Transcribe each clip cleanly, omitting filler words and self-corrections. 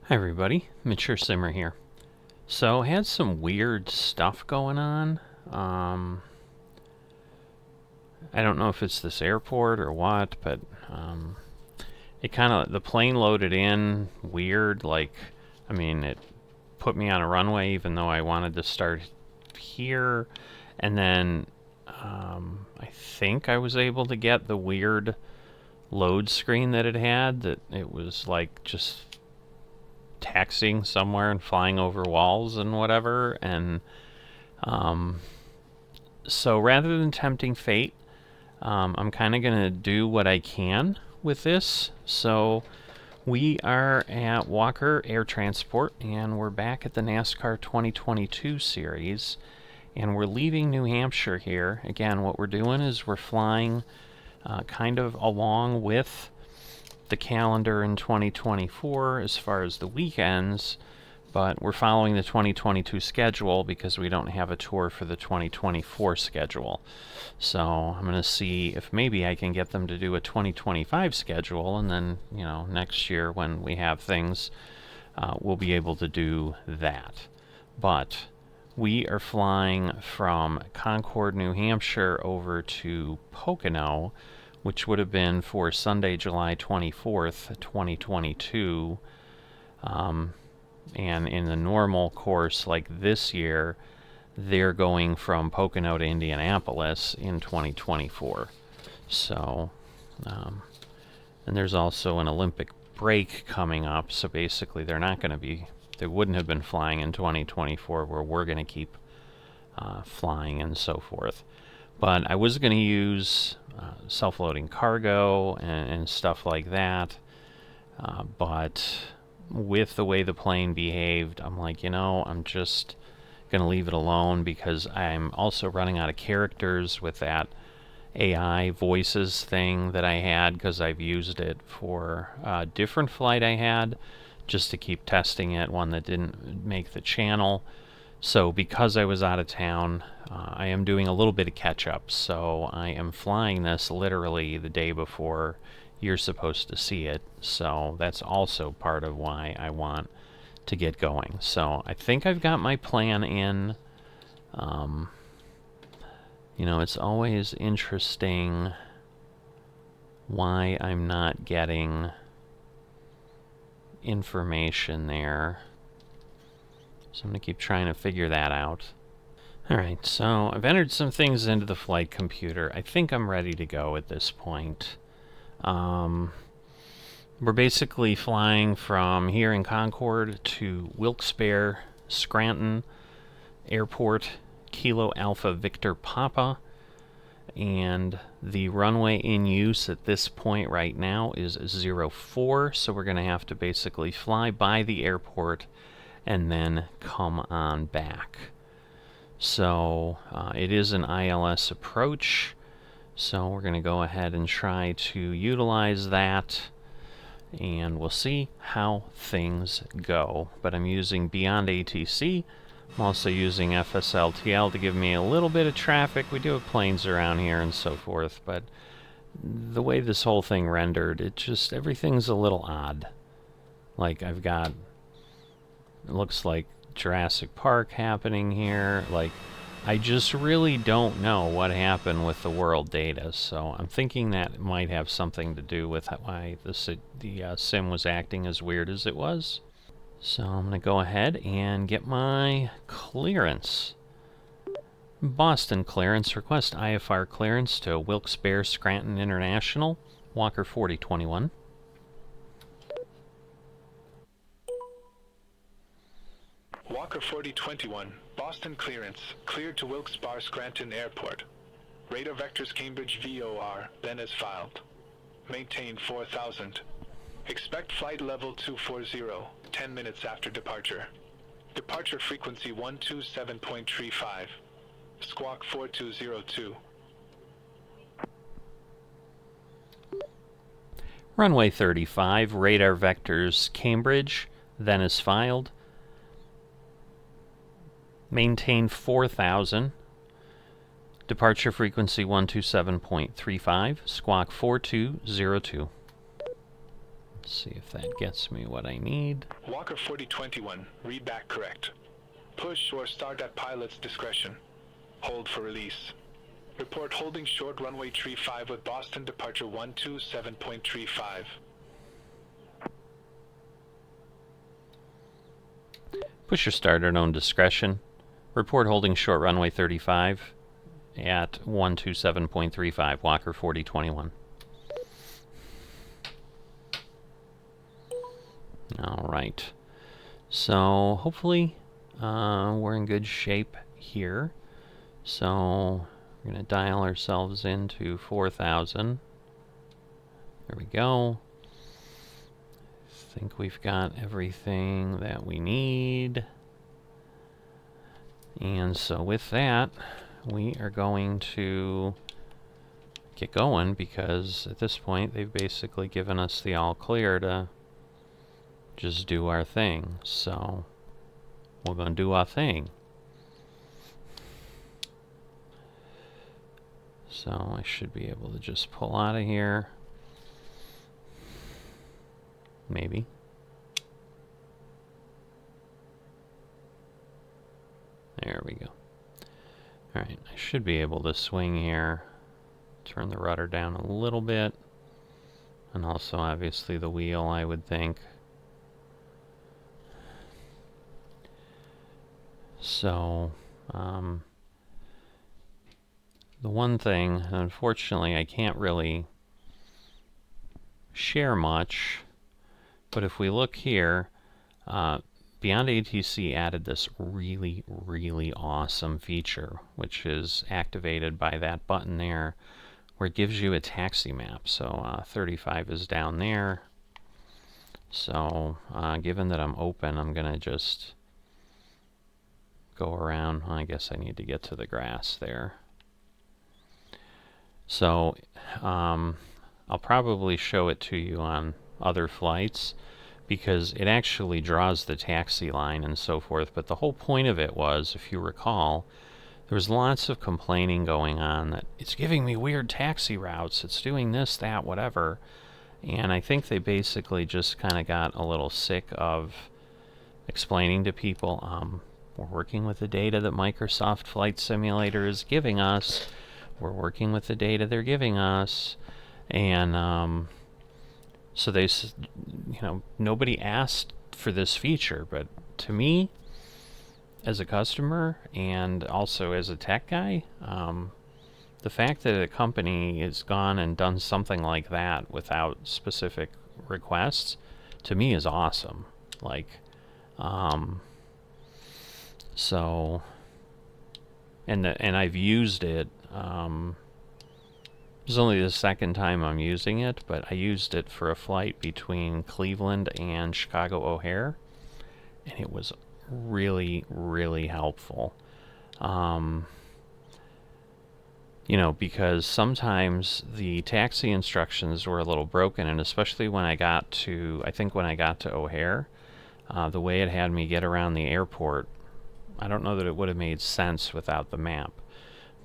Hi everybody, Mature Simmer here. So, had some weird stuff going on. I don't know if it's this airport or what, but the plane loaded in weird. It put me on a runway even though I wanted to start here, and then I think I was able to get the weird load screen that it had. That it was like just taxiing somewhere and flying over walls and whatever, and so rather than tempting fate, I'm kind of gonna do what I can with this. So we are at Walker Air Transport, and we're back at the NASCAR 2022 series, and we're leaving New Hampshire here. Again, what we're doing is we're flying kind of along with the calendar in 2024 as far as the weekends, but we're following the 2022 schedule because we don't have a tour for the 2024 schedule. So I'm going to see if maybe I can get them to do a 2025 schedule, and then, next year when we have things, we'll be able to do that. But we are flying from Concord, New Hampshire over to Pocono, which would have been for Sunday, July 24th, 2022. And in the normal course, like this year, they're going from Pocono to Indianapolis in 2024. So, and there's also an Olympic break coming up, so basically they wouldn't have been flying in 2024, where we're going to keep flying and so forth. But I was going to use self-loading cargo and stuff like that, but with the way the plane behaved, I'm like, I'm just going to leave it alone, because I'm also running out of characters with that AI voices thing that I had, because I've used it for a different flight I had, just to keep testing it, one that didn't make the channel. So because I was out of town, I am doing a little bit of catch-up, so I am flying this literally the day before you're supposed to see it, so that's also part of why I want to get going. So I think I've got my plan in. It's always interesting why I'm not getting information there. So I'm going to keep trying to figure that out. Alright, so I've entered some things into the flight computer. I think I'm ready to go at this point. We're basically flying from here in Concord to Wilkes-Barre, Scranton Airport, Kilo Alpha Victor Papa, and the runway in use at this point right now is 04, so we're going to have to basically fly by the airport and then come on back. So it is an ILS approach, so we're going to go ahead and try to utilize that, and we'll see how things go. But I'm using Beyond ATC. I'm also using FSLTL to give me a little bit of traffic. We do have planes around here and so forth, but the way this whole thing rendered, everything's a little odd. Like, it looks like Jurassic Park happening here. Like, I just really don't know what happened with the world data, so I'm thinking that might have something to do with why the sim was acting as weird as it was. So I'm going to go ahead and get my clearance. Boston clearance. Request IFR clearance to Wilkes-Barre Scranton International, Walker 4021. Walker 4021, Boston clearance, cleared to Wilkes-Barre Scranton Airport. Radar vectors Cambridge VOR, then as filed. Maintain 4000. Expect flight level 240, 10 minutes after departure. Departure frequency 127.35. Squawk 4202. Runway 35, radar vectors Cambridge, then as filed. Maintain 4000. Departure frequency 127.35. Squawk 4202. See if that gets me what I need. Walker 4021, read back correct. Push or start at pilot's discretion. Hold for release. Report holding short runway 35 with Boston departure 127.35. Push or start at own discretion. Report holding short runway 35 at 127.35, Walker 4021. Alright, so hopefully we're in good shape here. So we're going to dial ourselves into 4,000. There we go. I think we've got everything that we need. And so with that, we are going to get going, because at this point they've basically given us the all clear to just do our thing. So we're going to do our thing. So I should be able to just pull out of here. Maybe. There we go. Alright, I should be able to swing here. Turn the rudder down a little bit. And also obviously the wheel, I would think. So, the one thing, unfortunately, I can't really share much, but if we look here, Beyond ATC added this really, really awesome feature, which is activated by that button there, where it gives you a taxi map. So 35 is down there. So given that I'm open, I'm going to just go around. I guess I need to get to the grass there. So I'll probably show it to you on other flights, because it actually draws the taxi line and so forth. But the whole point of it was, if you recall, there was lots of complaining going on that it's giving me weird taxi routes, it's doing this, that, whatever. And I think they basically just kind of got a little sick of explaining to people, we're working with the data that Microsoft Flight Simulator is giving us. We're working with the data they're giving us. And so they, nobody asked for this feature, but to me, as a customer and also as a tech guy, the fact that a company has gone and done something like that without specific requests, to me is awesome. Like, so, and I've used it. This is only the second time I'm using it, but I used it for a flight between Cleveland and Chicago O'Hare, and it was really, really helpful. Because sometimes the taxi instructions were a little broken, and especially when I got to, O'Hare, the way it had me get around the airport, I don't know that it would have made sense without the map.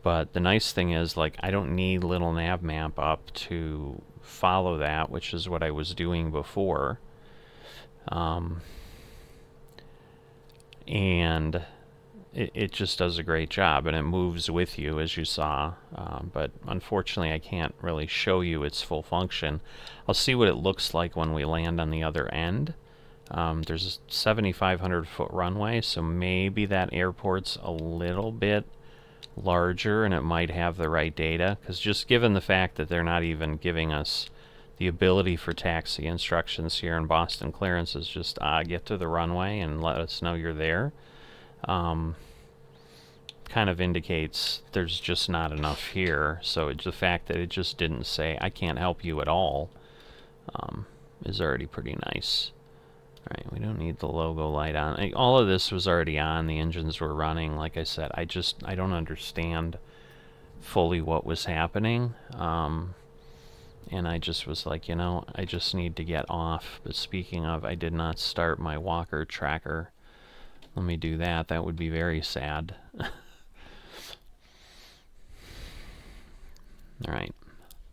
But the nice thing is, like, I don't need little nav map up to follow that, which is what I was doing before. And it just does a great job, and it moves with you, as you saw. But unfortunately, I can't really show you its full function. I'll see what it looks like when we land on the other end. There's a 7,500 foot runway, so maybe that airport's a little bit larger and it might have the right data, because just given the fact that they're not even giving us the ability for taxi instructions here in Boston clearances, just get to the runway and let us know you're there, kind of indicates there's just not enough here. So it's the fact that it just didn't say I can't help you at all, is already pretty nice. Alright, we don't need the logo light on. All of this was already on. The engines were running. Like I said, I don't understand fully what was happening. And I just was like, I just need to get off. But speaking of, I did not start my walker tracker. Let me do that. That would be very sad. Alright,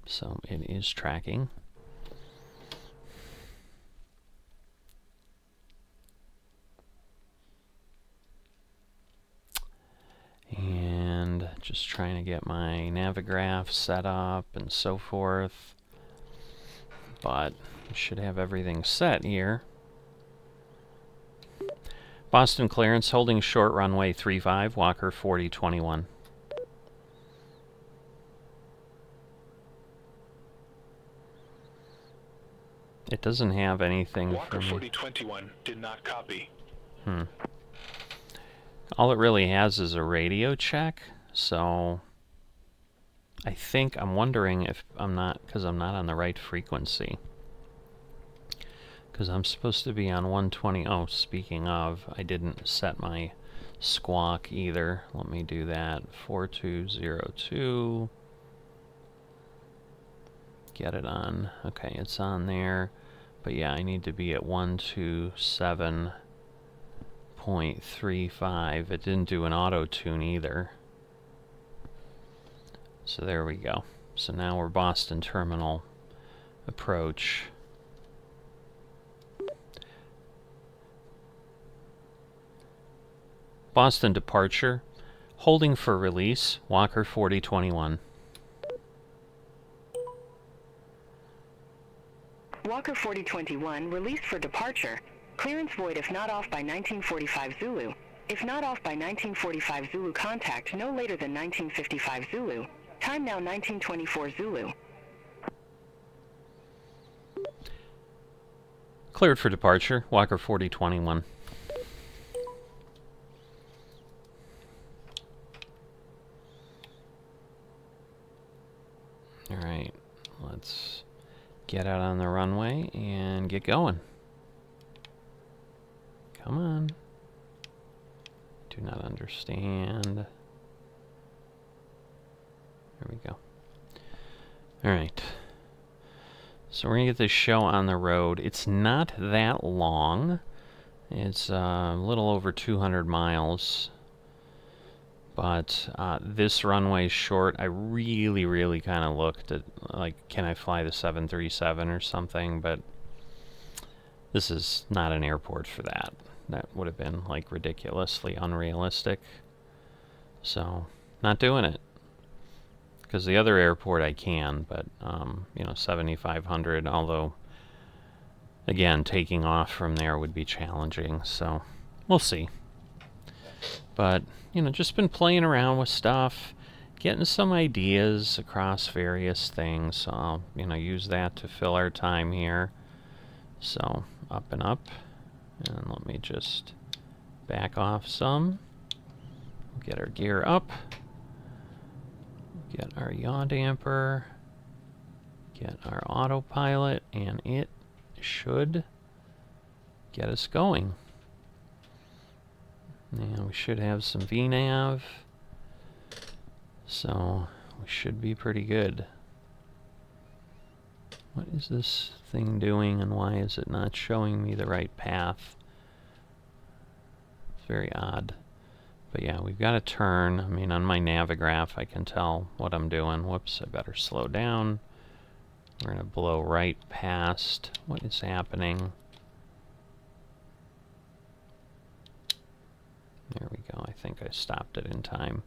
so it is tracking. Just trying to get my navigraph set up and so forth. But I should have everything set here. Boston clearance, holding short runway 35, Walker 4021. It doesn't have anything Walker for me. 4021 did not copy. All it really has is a radio check, so I think I'm wondering if I'm not, because I'm not on the right frequency. Because I'm supposed to be on 120. Oh, speaking of, I didn't set my squawk either. Let me do that. 4202. Get it on. Okay, it's on there. But yeah, I need to be at 127.35. It didn't do an auto tune either. So there we go. So now we're Boston Terminal approach. Boston departure, holding for release, Walker 4021. Walker 4021, released for departure. Clearance void if not off by 1945 Zulu. If not off by 1945 Zulu, contact no later than 1955 Zulu. Time now 1924 Zulu. Cleared for departure, Walker 4021. Alright, let's get out on the runway and get going. Come on. Do not understand. There we go. Alright. So we're going to get this show on the road. It's not that long. It's a little over 200 miles. But this runway's short. I really kind of looked at, like, can I fly the 737 or something? But this is not an airport for that. That would have been, like, ridiculously unrealistic. So, not doing it. Because the other airport I can, but, you know, 7,500, although, again, taking off from there would be challenging. So, we'll see. But, you know, just been playing around with stuff, getting some ideas across various things. So I'll, you know, use that to fill our time here. So, up and up. And let me just back off some. Get our gear up. Get our yaw damper. Get our autopilot. And it should get us going. And we should have some VNAV, so we should be pretty good. What is this thing doing and why is it not showing me the right path? It's very odd. But yeah, we've got to turn. I mean, on my navigraph I can tell what I'm doing. Whoops, I better slow down. We're going to blow right past. What is happening? There we go. I think I stopped it in time.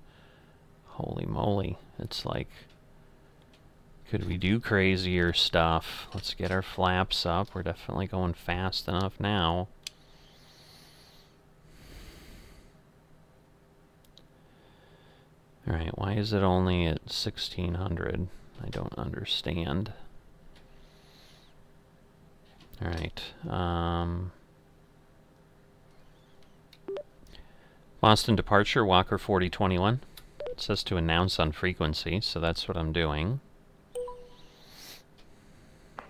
Holy moly. It's like, could we do crazier stuff? Let's get our flaps up. We're definitely going fast enough now. Alright, why is it only at 1600? I don't understand. Alright, Boston departure, Walker 4021. It says to announce on frequency, so that's what I'm doing.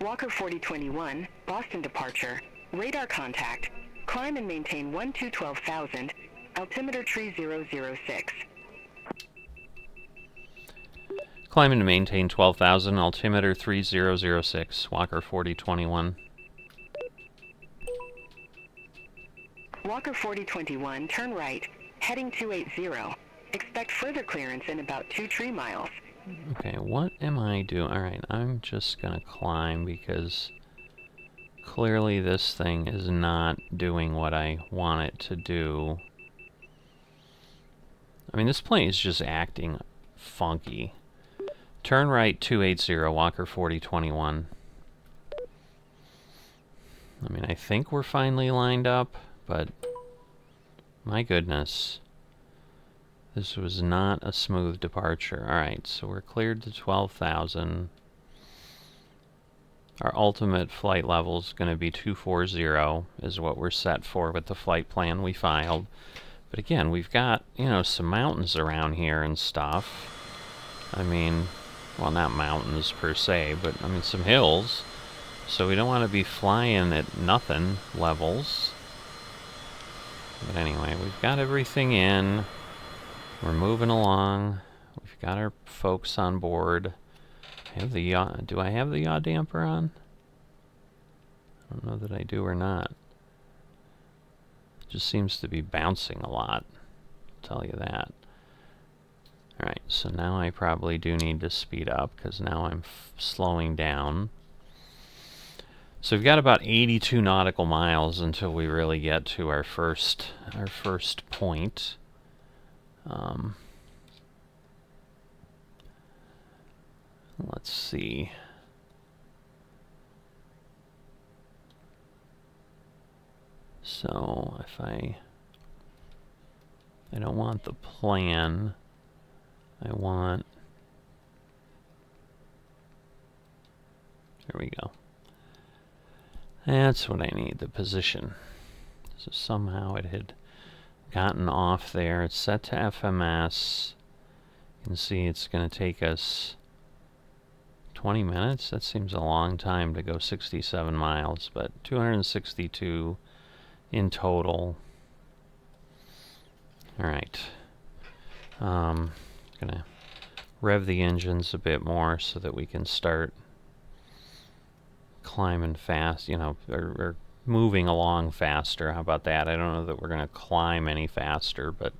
Walker 4021, Boston departure. Radar contact. Climb and maintain 12,000. Altimeter tree 006. Climb and maintain 12,000, altimeter 3006, Walker 4021. Walker 4021, turn right, heading 280. Expect further clearance in about 2 tree miles. Okay, what am I doing? Alright, I'm just gonna climb because clearly this thing is not doing what I want it to do. I mean, this plane is just acting funky. Turn right 280, Walker 4021. I mean, I think we're finally lined up, but my goodness. This was not a smooth departure. Alright, so we're cleared to 12,000. Our ultimate flight level is going to be 240, is what we're set for with the flight plan we filed. But again, we've got, you know, some mountains around here and stuff. I mean, well, not mountains per se, but I mean some hills. So we don't want to be flying at nothing levels. But anyway, we've got everything in. We're moving along. We've got our folks on board. Do I have the yaw damper on? I don't know that I do or not. It just seems to be bouncing a lot. I'll tell you that. Alright, so now I probably do need to speed up because now I'm slowing down. So we've got about 82 nautical miles until we really get to our first point. Let's see. So if I don't want the plan, I want, there we go. That's what I need, the position. So somehow it had gotten off there. It's set to FMS. You can see it's going to take us 20 minutes. That seems a long time to go 67 miles, but 262 in total. Alright. Gonna rev the engines a bit more so that we can start climbing fast, you know, or moving along faster. How about that? I don't know that we're gonna climb any faster, but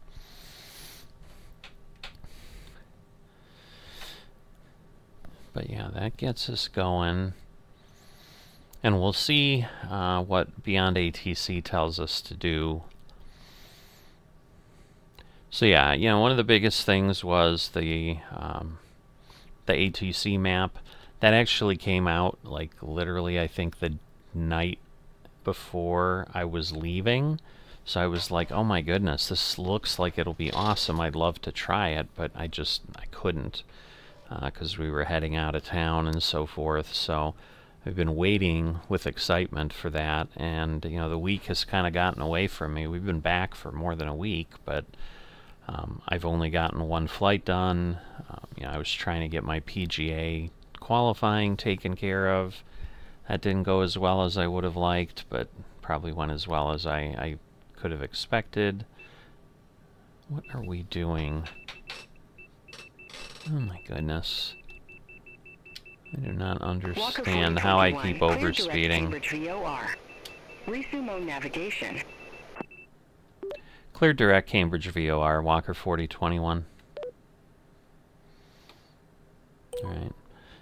yeah, that gets us going. And we'll see what Beyond ATC tells us to do. So yeah, you know, one of the biggest things was the ATC map. That actually came out, like, literally, I think, the night before I was leaving. So I was like, oh my goodness, this looks like it'll be awesome. I'd love to try it, but I couldn't. Because we were heading out of town and so forth. So I've been waiting with excitement for that, and you know, the week has kind of gotten away from me. We've been back for more than a week, but I've only gotten one flight done. You know, I was trying to get my PGA qualifying taken care of. That didn't go as well as I would have liked, but probably went as well as I could have expected. What are we doing? Oh my goodness. I do not understand how I keep overspeeding. Resume navigation. Clear direct Cambridge VOR, Walker 4021. Alright.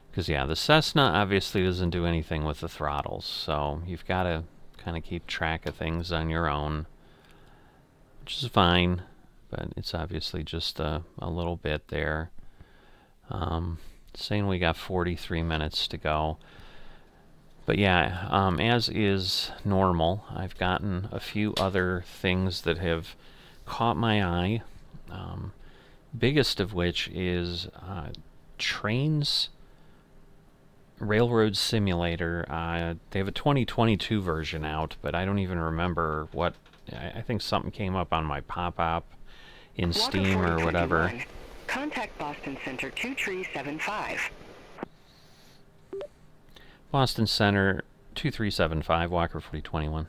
Because, yeah, the Cessna obviously doesn't do anything with the throttles, so you've got to kind of keep track of things on your own, which is fine, but it's obviously just a little bit there. Saying we got 43 minutes to go. But yeah, as is normal, I've gotten a few other things that have caught my eye. Biggest of which is Trains Railroad Simulator. They have a 2022 version out, but I don't even remember what. I think something came up on my pop-up in Steam or whatever. Contact Boston Center 2375. Boston Center 2375, Walker 4021.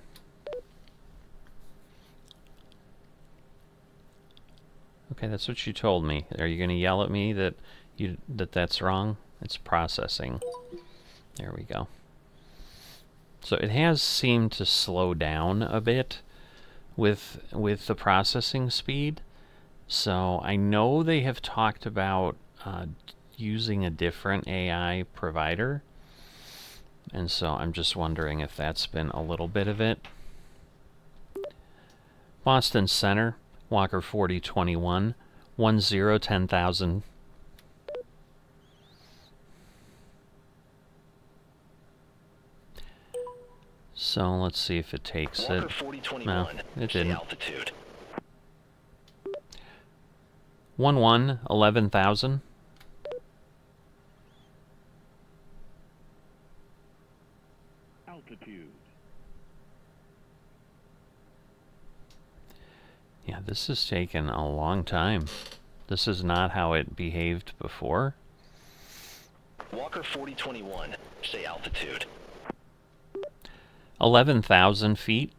Okay, that's what you told me. Are you going to yell at me that that's wrong? It's processing. There we go. So it has seemed to slow down a bit with the processing speed. So I know they have talked about using a different AI provider. And so I'm just wondering if that's been a little bit of it. Boston Center, Walker 4021, 10,000 So let's see if it takes Walker it. 4021, No, it stay didn't. altitude. 11,000. Altitude. Yeah, this has taken a long time. This is not how it behaved before. Walker 4021, stay altitude. 11,000 feet.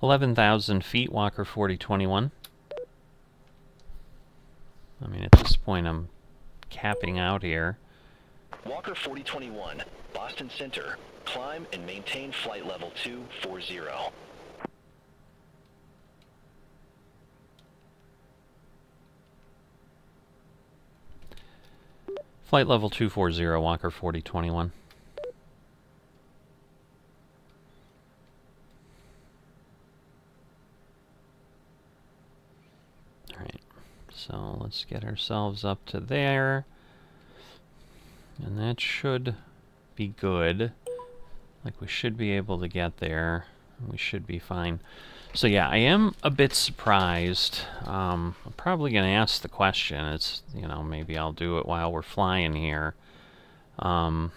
11,000 feet, Walker 4021. I mean, at this point, I'm capping out here. Walker 4021, Boston Center, climb and maintain flight level 240. Flight level 240, Walker 4021. Alright, so let's get ourselves up to there. And that should be good. Like, we should be able to get there. We should be fine. So yeah, I am a bit surprised. I'm probably going to ask the question. It's, you know, maybe I'll do it while we're flying here. But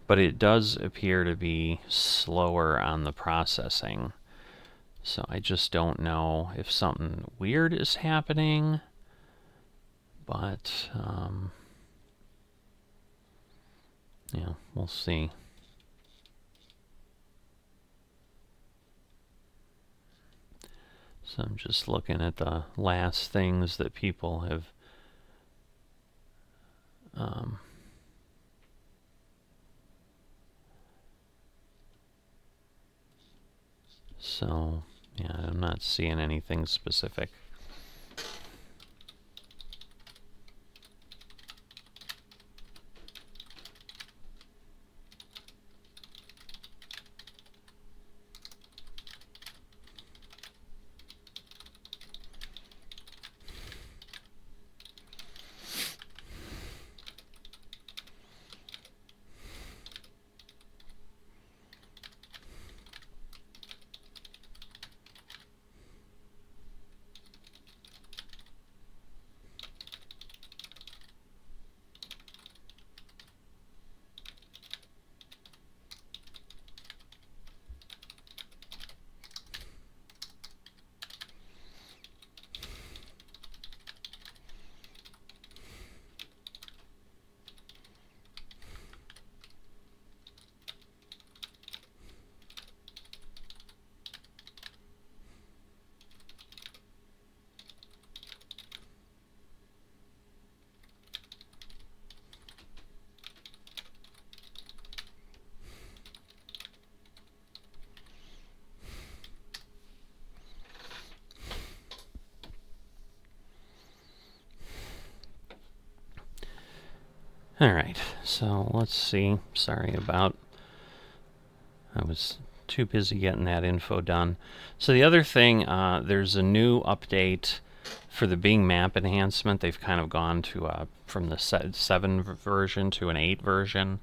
it does appear to be slower on the processing. So I just don't know if something weird is happening. But, yeah, we'll see. So I'm just looking at the last things that people have so yeah, I'm not seeing anything specific. Alright, so let's see. Sorry about... I was too busy getting that info done. So the other thing, there's a new update for the Bing map enhancement. They've kind of gone to from the 7 version to an 8 version.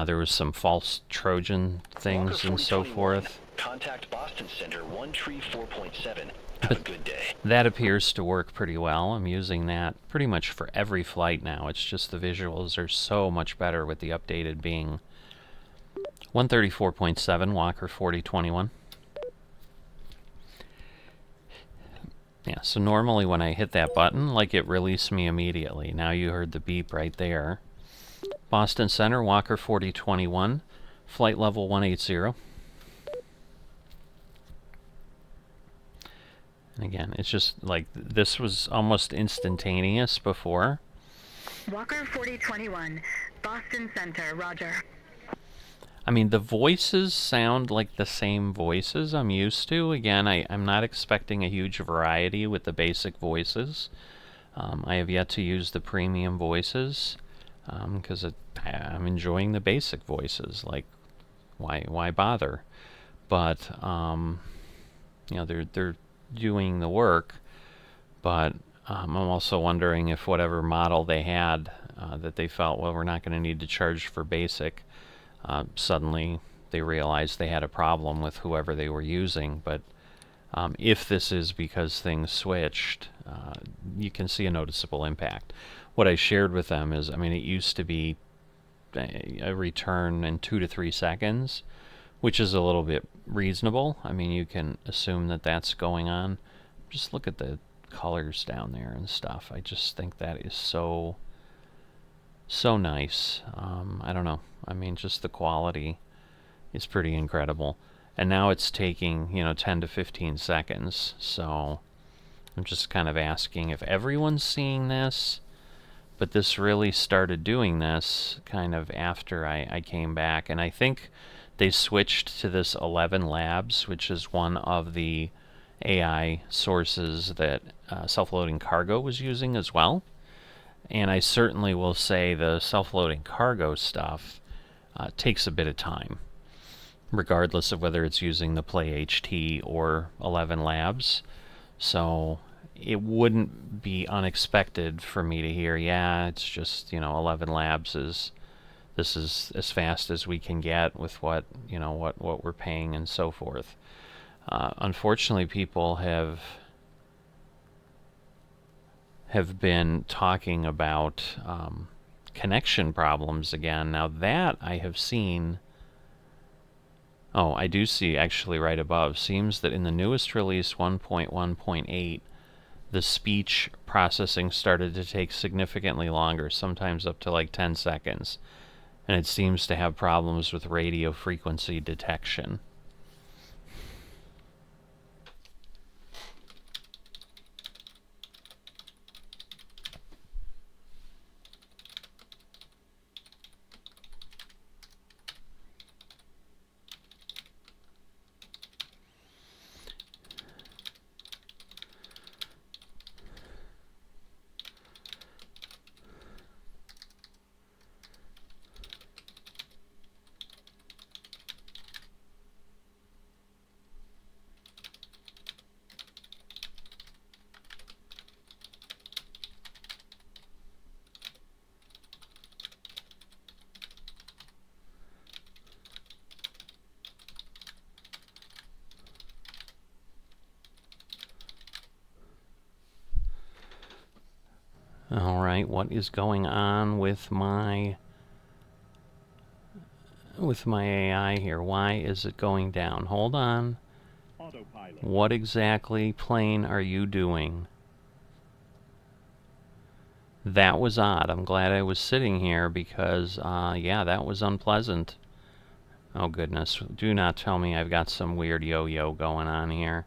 There was some false Trojan things and so forth. Contact Boston Center 134.7. Have a good day. That appears to work pretty well. I'm using that pretty much for every flight now. It's just the visuals are so much better with the updated Bing. 134.7, Walker 4021. Yeah, so normally when I hit that button, like, it released me immediately. Now you heard the beep right there. Boston Center, Walker 4021, flight level 180. And again, it's just like, this was almost instantaneous before. Walker 4021, Boston Center, roger. I mean, the voices sound like the same voices I'm used to. Again, I'm not expecting a huge variety with the basic voices. I have yet to use the premium voices, because I'm enjoying the basic voices. Like, why bother? But, you know, they're doing the work, but I'm also wondering if whatever model they had that they felt, well, we're not going to need to charge for basic. Suddenly they realized they had a problem with whoever they were using. But if this is because things switched, you can see a noticeable impact. What I shared with them is, I mean, it used to be a return in 2 to 3 seconds, which is a little bit reasonable. I mean, you can assume that that's going on. Just look at the colors down there and stuff. I just think that is so nice. I don't know. I mean, just the quality is pretty incredible. And now it's taking, 10 to 15 seconds. So I'm just kind of asking if everyone's seeing this. But this really started doing this kind of after I came back. And I think they switched to this 11 Labs, which is one of the AI sources that self-loading cargo was using as well. And I certainly will say the self-loading cargo stuff takes a bit of time, regardless of whether it's using the Play HT or 11 Labs. So it wouldn't be unexpected for me to hear, yeah, it's just, 11 Labs this is as fast as we can get with what we're paying and so forth. Unfortunately, people have been talking about connection problems again. Now that I have seen, I do see actually right above, seems that in the newest release 1.1.8, the speech processing started to take significantly longer, sometimes up to like 10 seconds. And it seems to have problems with radio frequency detection. Alright, what is going on with my AI here? Why is it going down? Hold on. Autopilot. What exactly, plane, are you doing? That was odd. I'm glad I was sitting here because, yeah, that was unpleasant. Oh goodness, do not tell me I've got some weird yo-yo going on here.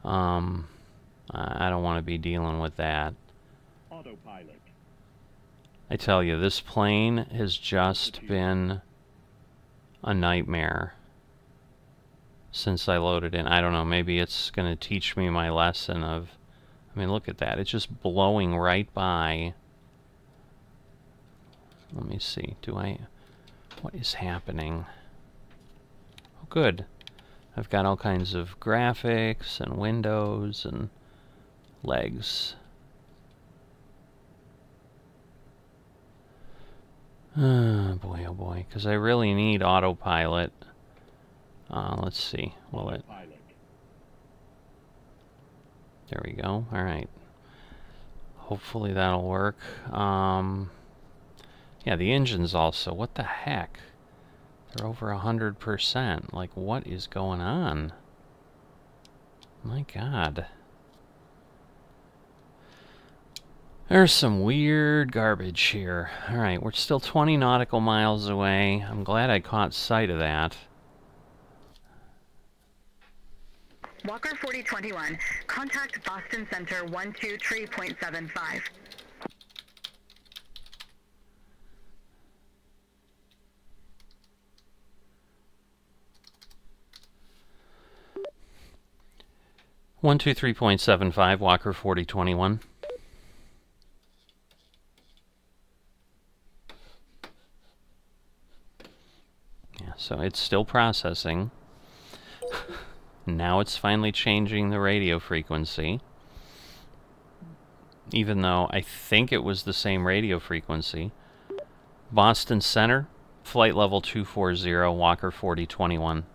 I don't want to be dealing with that. Autopilot. I tell you, this plane has just been a nightmare since I loaded in. I don't know, maybe it's going to teach me my lesson of, I mean, look at that. It's just blowing right by. Let me see. What is happening? Oh, good. I've got all kinds of graphics and windows and legs. Oh boy, because I really need autopilot. Let's see. Will it? There we go. All right. Hopefully that'll work. Yeah, the engines also. What the heck? They're over 100%. Like, what is going on? My God. There's some weird garbage here. Alright, we're still 20 nautical miles away. I'm glad I caught sight of that. Walker 4021, contact Boston Center 123.75. One, 123.75, Walker 4021. Yeah, so it's still processing. Now it's finally changing the radio frequency. even though I think it was the same radio frequency. Boston Center, flight level 240, Walker 4021.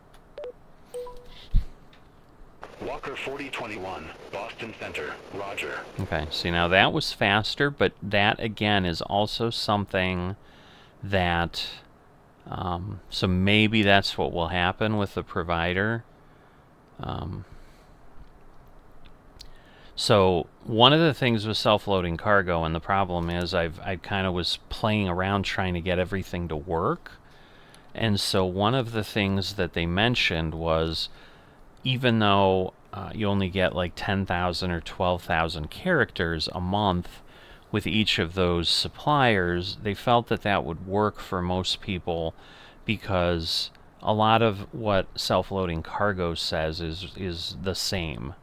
Walker 4021, Boston Center, roger. Okay, see now that was faster, but that again is also something that, so maybe that's what will happen with the provider. So one of the things with self-loading cargo, and the problem is I kind of was playing around trying to get everything to work. And so one of the things that they mentioned was, even though you only get like 10,000 or 12,000 characters a month with each of those suppliers, they felt that that would work for most people because a lot of what self-loading cargo says is the same.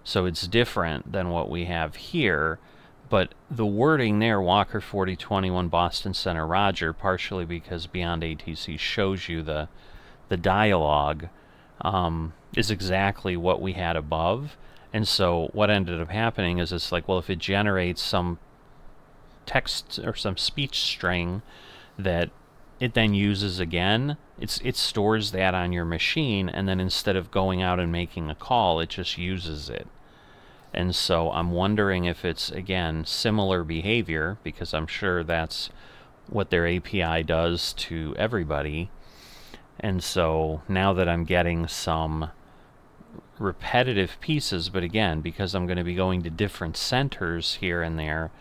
So it's different than what we have here, but the wording there, Walker 4021, Boston Center, roger, partially because Beyond ATC shows you the dialogue, is exactly what we had above. And so what ended up happening is it's like, well, if it generates some text or some speech string that it then uses again, it stores that on your machine, and then instead of going out and making a call, it just uses it. And so I'm wondering if it's, again, similar behavior, because I'm sure that's what their API does to everybody. And so now that I'm getting some repetitive pieces, but again, because I'm going to be going to different centers here and there,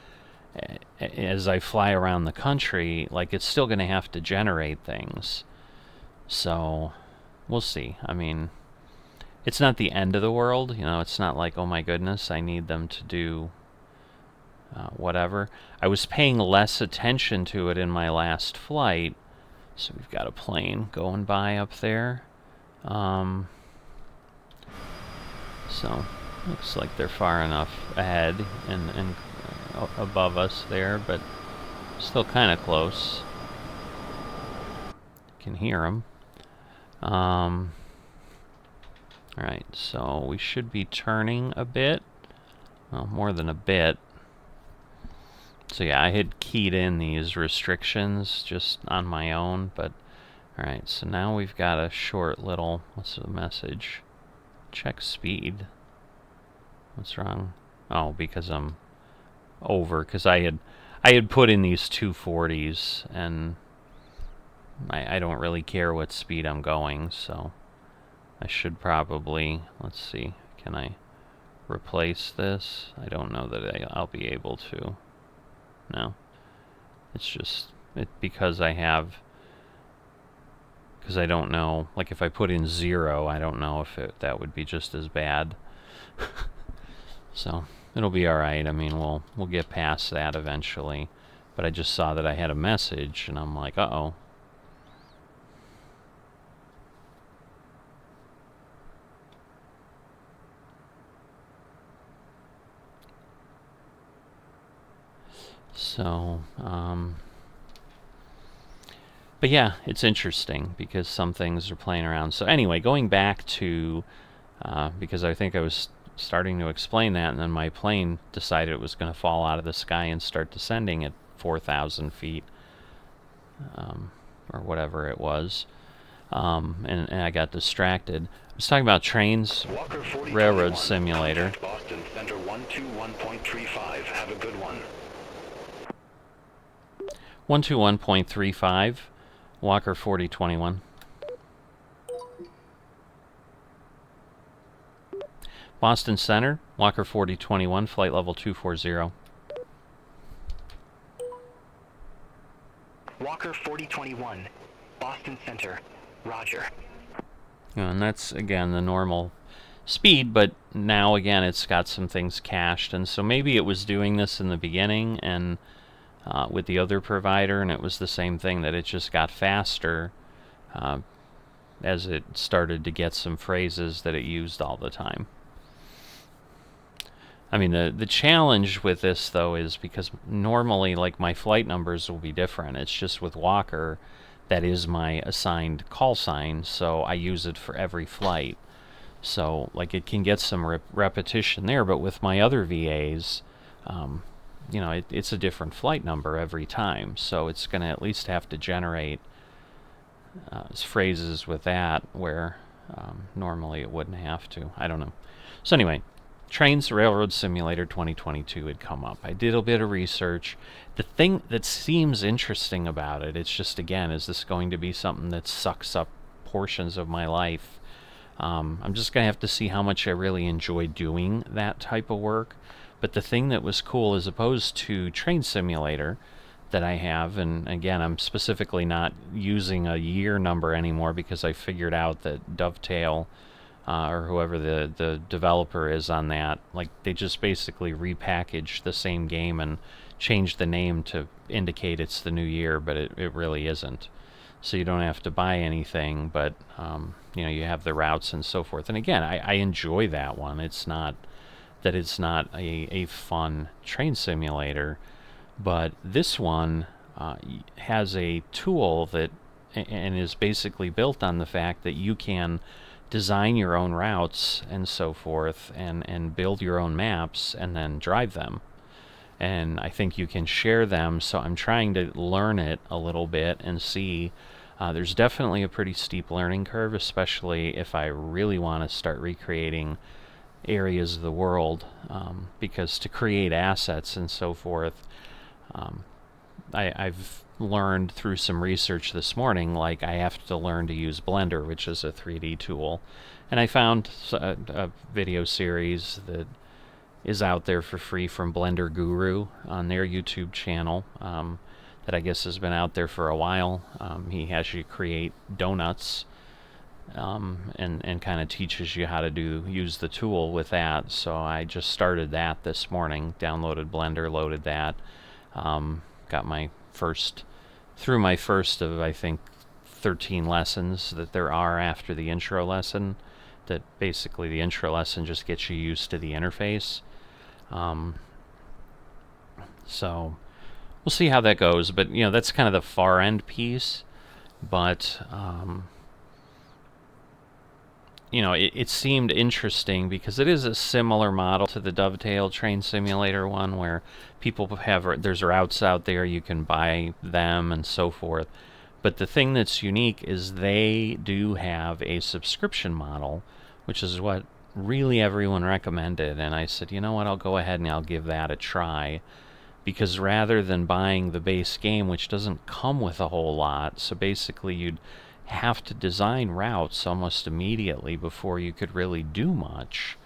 as I fly around the country, like, it's still going to have to generate things. So we'll see. I mean, it's not the end of the world, you know. It's not like, oh my goodness, I need them to do whatever. I was paying less attention to it in my last flight. So we've got a plane going by up there. So looks like they're far enough ahead and above us there, but still kind of close. Can hear them. Alright, so we should be turning a bit. Well, more than a bit. So yeah, I had keyed in these restrictions just on my own, but alright, so now we've got a short little, what's the message? Check speed. What's wrong? Oh, because I'm over, because I had put in these 240s, and I don't really care what speed I'm going, so I should probably, let's see, can I replace this? I don't know that I'll be able to. No. It's just because I don't know, like if I put in 0, I don't know if that would be just as bad. So it'll be alright. I mean, we'll get past that eventually. But I just saw that I had a message, and I'm like, uh-oh. So, but yeah, it's interesting because some things are playing around. So anyway, going back to, because I think I was starting to explain that, and then my plane decided it was going to fall out of the sky and start descending at 4,000 feet, or whatever it was, and I got distracted. I was talking about trains, railroad simulator. Boston Center 121.35. Have a good one. 121.35, Walker 4021. Boston Center, Walker 4021, flight level 240. Walker 4021, Boston Center, roger. And that's, again, the normal speed, but now, again, it's got some things cached, and so maybe it was doing this in the beginning, and with the other provider, and it was the same thing, that it just got faster as it started to get some phrases that it used all the time. I mean, the challenge with this, though, is because normally, like, my flight numbers will be different. It's just with Walker, that is my assigned call sign, so I use it for every flight. So, like, it can get some repetition there, but with my other VAs, you know, it's a different flight number every time, so it's going to at least have to generate phrases with that where normally it wouldn't have to. I don't know. So anyway, Trains Railroad Simulator 2022 had come up. I did a bit of research. The thing that seems interesting about it, it's just, again, is this going to be something that sucks up portions of my life? I'm just going to have to see how much I really enjoy doing that type of work. But the thing that was cool, as opposed to Train Simulator that I have, and again, I'm specifically not using a year number anymore because I figured out that Dovetail, or whoever the developer is on that, like, they just basically repackaged the same game and changed the name to indicate it's the new year, but it really isn't. So you don't have to buy anything, but you know, you have the routes and so forth. And again, I enjoy that one. It's not that it's not a fun train simulator, but this one has a tool that and is basically built on the fact that you can design your own routes and so forth, and build your own maps and then drive them. And I think you can share them, so I'm trying to learn it a little bit and see. There's definitely a pretty steep learning curve, especially if I really want to start recreating areas of the world, because to create assets and so forth, I've learned through some research this morning, like, I have to learn to use Blender, which is a 3D tool. And I found a video series that is out there for free from Blender Guru on their YouTube channel, that I guess has been out there for a while. He has you create donuts, and kind of teaches you how to use the tool with that. So I just started that this morning, downloaded Blender, loaded that, got my first of, I think, 13 lessons that there are after the intro lesson. That basically the intro lesson just gets you used to the interface. So we'll see how that goes, but you know, that's kind of the far end piece. But you know, it seemed interesting because it is a similar model to the Dovetail Train Simulator one, where people there's routes out there, you can buy them and so forth. But the thing that's unique is they do have a subscription model, which is what really everyone recommended. And I said, you know what, I'll go ahead and I'll give that a try. Because rather than buying the base game, which doesn't come with a whole lot, so basically you'd have to design routes almost immediately before you could really do much,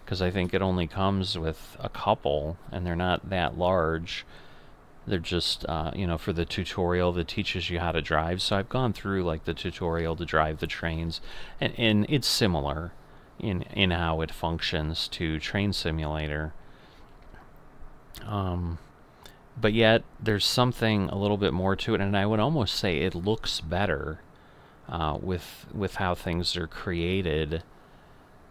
because I think it only comes with a couple, and they're not that large. They're just, you know, for the tutorial that teaches you how to drive. So I've gone through, like, the tutorial to drive the trains, and it's similar in how it functions to Train Simulator. But yet, there's something a little bit more to it, and I would almost say it looks better with how things are created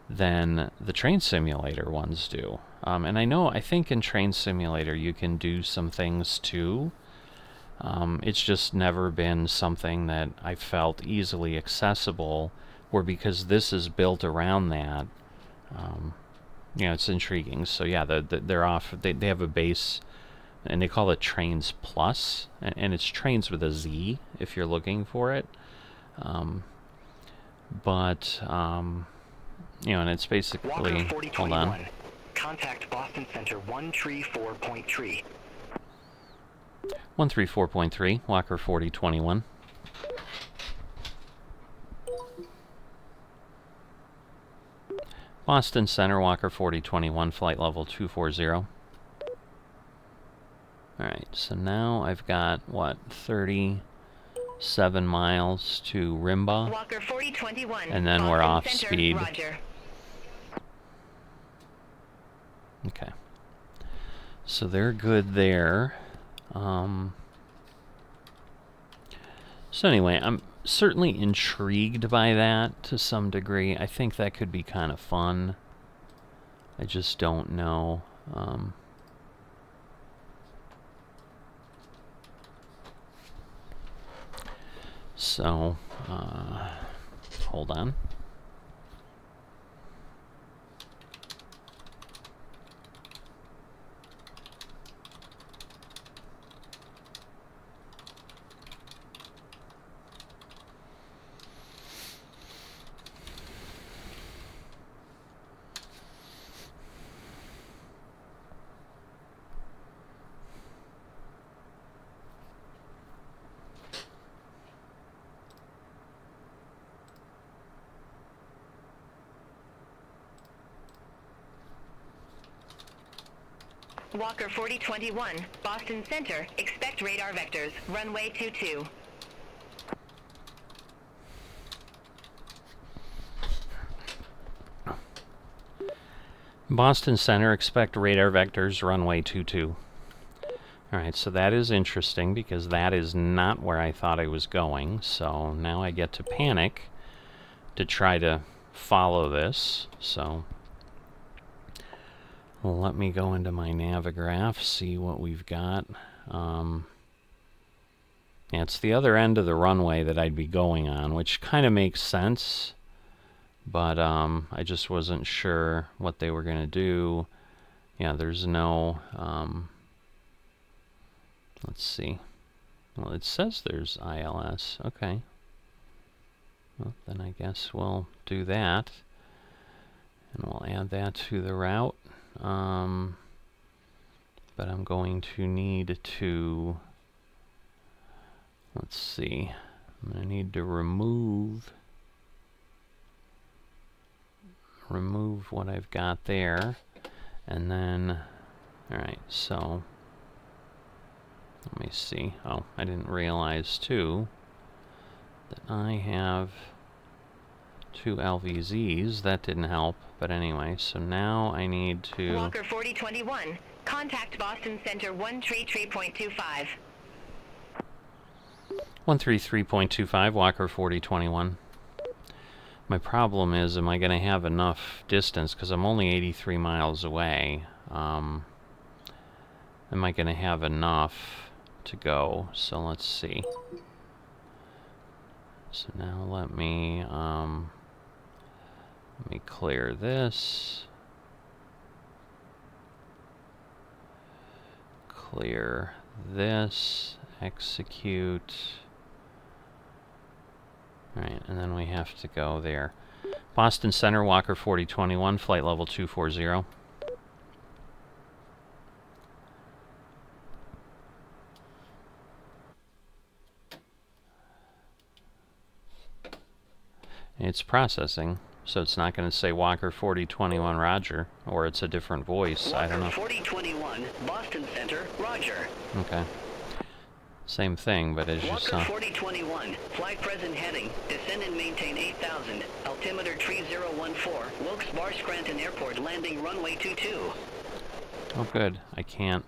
than the Train Simulator ones do. And I think in Train Simulator you can do some things too. It's just never been something that I felt easily accessible, where because this is built around that, you know, it's intriguing. So yeah, they have a base, and they call it Trains Plus, and it's Trains with a Z if you're looking for it. You know, and it's basically, hold on. Contact Boston Center 134.3. 134.3, Walker 4021. Boston Center, Walker 4021, flight level 240. Alright, so now I've got, what, 37 miles to Rimba, Walker 4021. and then Boston we're off Center, speed. Roger. Okay. So they're good there. So anyway, I'm certainly intrigued by that to some degree. I think that could be kind of fun. I just don't know. So, hold on. Walker 4021, Boston Center, expect radar vectors, runway 22. Boston Center, expect radar vectors, runway 22. Alright, so that is interesting because that is not where I thought I was going. So now I get to panic to try to follow this. So let me go into my Navigraph, see what we've got. Yeah, it's the other end of the runway that I'd be going on, which kind of makes sense. But I just wasn't sure what they were going to do. Yeah, there's no... let's see. Well, it says there's ILS. Okay. Well, then I guess we'll do that. And we'll add that to the route. But I'm going to need to... Let's see. I'm going to need to remove what I've got there. And then... Alright, so... Let me see. Oh, I didn't realize, too, that I have 2 LVZs. That didn't help. But anyway, so now I need to... Walker 4021, contact Boston Center 133.25. 133.25, Walker 4021. My problem is, am I going to have enough distance? Because I'm only 83 miles away. Am I going to have enough to go? So let's see. So now let me clear this. Clear this. Execute. Alright, and then we have to go there. Boston Center, Walker 4021, flight level 240. It's processing, so it's not going to say Walker 4021 Roger, or it's a different voice. Walker I don't know. 4021, Boston Center, Roger. Okay. Same thing, but as you Walker saw. 4021, flight present heading, descend and maintain 8000, altimeter 3014, Wilkes Barre Scranton Airport, landing runway 22. Oh, good. I can't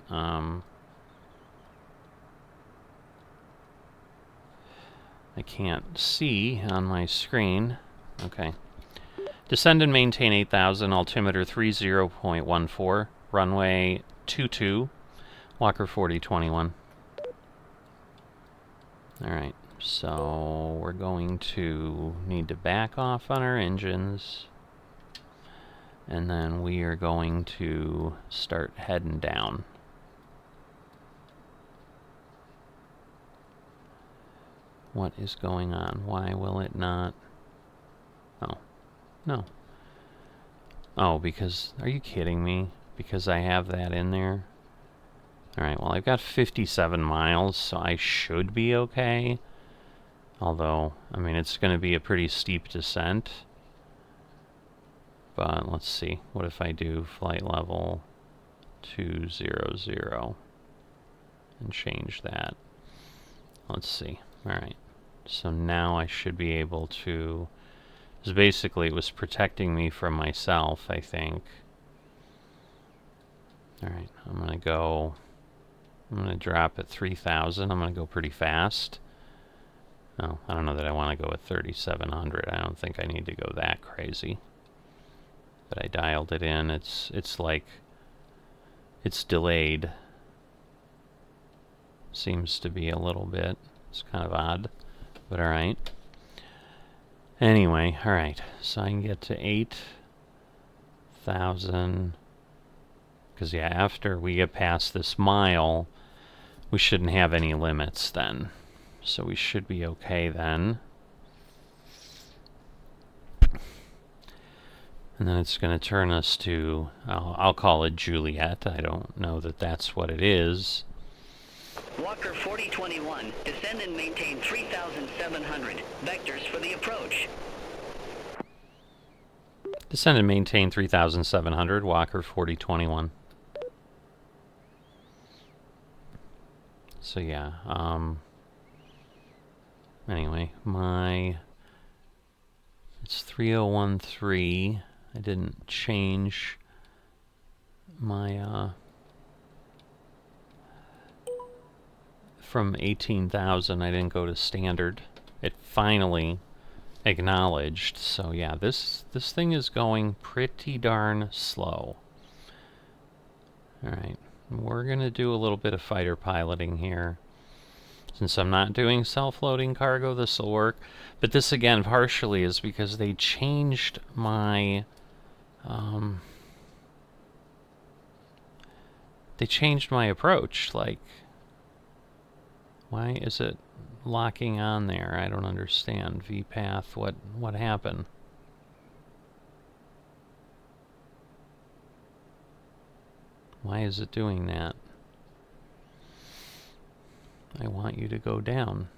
see on my screen. Okay. Descend and maintain 8000, altimeter 30.14, runway 22, Walker 4021. Alright, so we're going to need to back off on our engines, and then we are going to start heading down. What is going on? Why will it not? Oh, no. Oh, because, are you kidding me? Because I have that in there? Alright, well, I've got 57 miles, so I should be okay. Although, I mean, it's going to be a pretty steep descent. But, let's see. What if I do flight level 200 and change that? Let's see. Alright. So now I should be able to... Because basically it was protecting me from myself, I think. Alright, I'm going to drop at 3,000. I'm going to go pretty fast. Oh, I don't know that I want to go at 3,700. I don't think I need to go that crazy. But I dialed it in. It's like... It's delayed. Seems to be a little bit. It's kind of odd. But alright. Anyway, alright. So I can get to 8,000. Because, yeah, after we get past this mile, we shouldn't have any limits then. So we should be okay then. And then it's going to turn us to, I'll call it Juliet. I don't know that that's what it is. Walker 4021, descend and maintain 3,700. Vectors for the approach. Descend and maintain 3,700, Walker 4021. So yeah, anyway, it's 3013. I didn't change my, from 18,000, I didn't go to standard. It finally acknowledged. So yeah, this thing is going pretty darn slow. Alright, we're gonna do a little bit of fighter piloting here. Since I'm not doing self-loading cargo, this will work. But this again partially is because they changed my approach. Like, why is it locking on there? I don't understand. VPath, what happened? Why is it doing that? I want you to go down.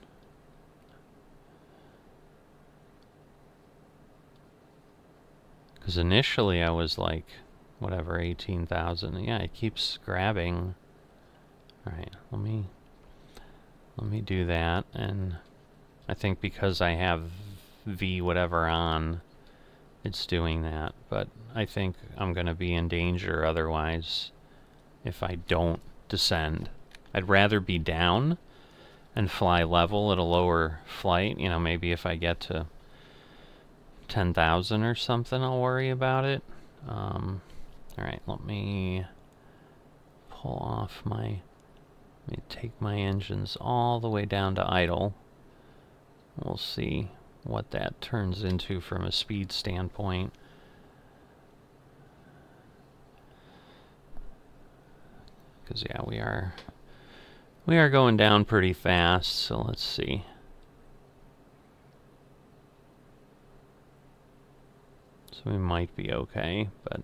Because initially I was like, whatever, 18,000. Yeah, it keeps grabbing. Alright, let me do that. And I think because I have V whatever on, it's doing that. But I think I'm going to be in danger otherwise if I don't descend. I'd rather be down and fly level at a lower flight. You know, maybe if I get to 10,000 or something, I'll worry about it. Alright, let me pull off my... Let me take my engines all the way down to idle. We'll see what that turns into from a speed standpoint. Because yeah, we are going down pretty fast, so let's see. So we might be okay, but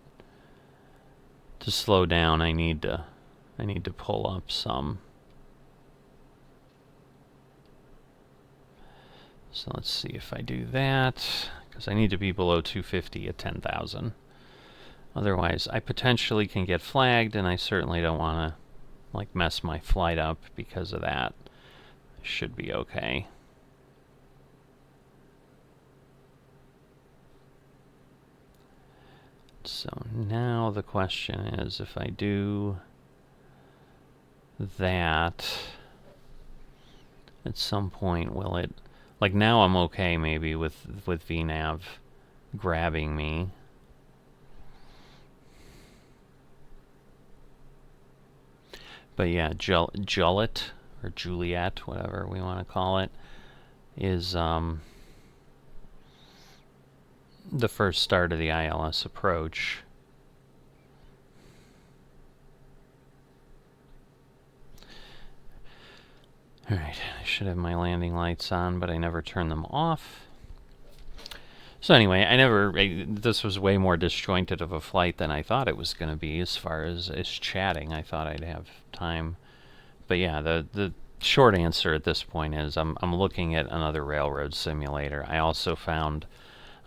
to slow down I need to pull up some. So let's see if I do that, because I need to be below 250 at 10,000. Otherwise, I potentially can get flagged, and I certainly don't want to like mess my flight up because of that. Should be okay. So now the question is, if I do that, at some point will it... Like now I'm okay maybe with VNav grabbing me. But yeah, Juliet, or Juliet, whatever we want to call it, is the first start of the ILS approach. Alright, I should have my landing lights on, but I never turn them off. So anyway, this was way more disjointed of a flight than I thought it was going to be as far as chatting. I thought I'd have time. But yeah, the short answer at this point is I'm looking at another railroad simulator. I also found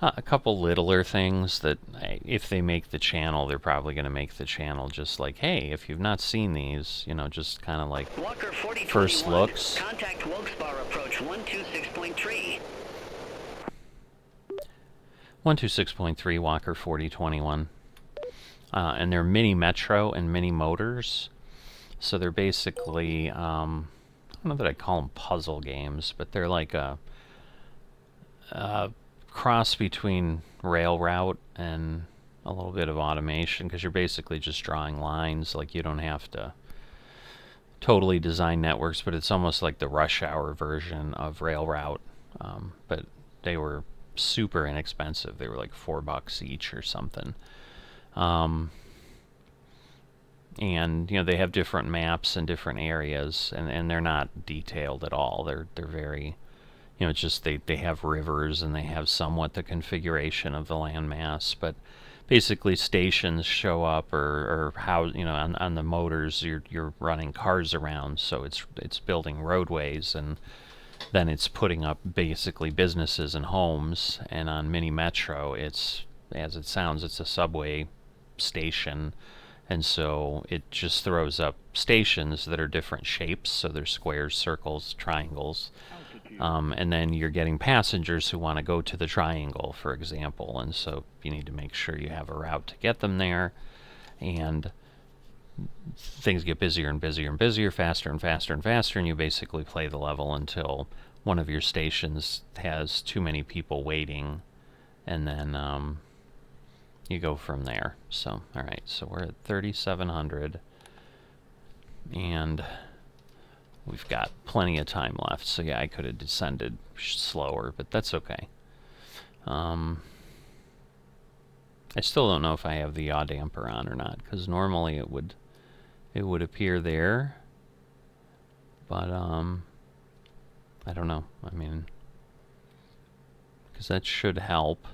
a couple littler things that if they make the channel, they're probably going to make the channel just like, hey, if you've not seen these, you know, just kind of like Walker first looks. Contact Wilkes-Barre approach 126.3. 126.3 Walker 4021. And they're mini Metro and mini motors. So they're basically, I don't know that I'd call them puzzle games, but they're like a cross between rail route and a little bit of automation, because you're basically just drawing lines. Like, you don't have to totally design networks, but it's almost like the rush hour version of rail route. But they were super inexpensive. They were like $4 each or something. And you know, they have different maps and different areas, and they're not detailed at all. They're very, you know, it's just they have rivers, and they have somewhat the configuration of the landmass, but basically stations show up, or how, you know, on the motors you're running cars around, so it's building roadways, and then it's putting up basically businesses and homes. And on Mini Metro, it's, as it sounds, it's a subway station, And so it just throws up stations that are different shapes, so there's squares, circles, triangles. And then you're getting passengers who want to go to the triangle, for example, and so you need to make sure you have a route to get them there. And things get busier and busier and busier, faster and faster and faster, and you basically play the level until one of your stations has too many people waiting, and then you go from there. So, alright, so we're at 3,700, and we've got plenty of time left. So yeah, I could have descended slower, but that's okay. I still don't know if I have the yaw damper on or not, because normally it would appear there, but I don't know. I mean, because that should help.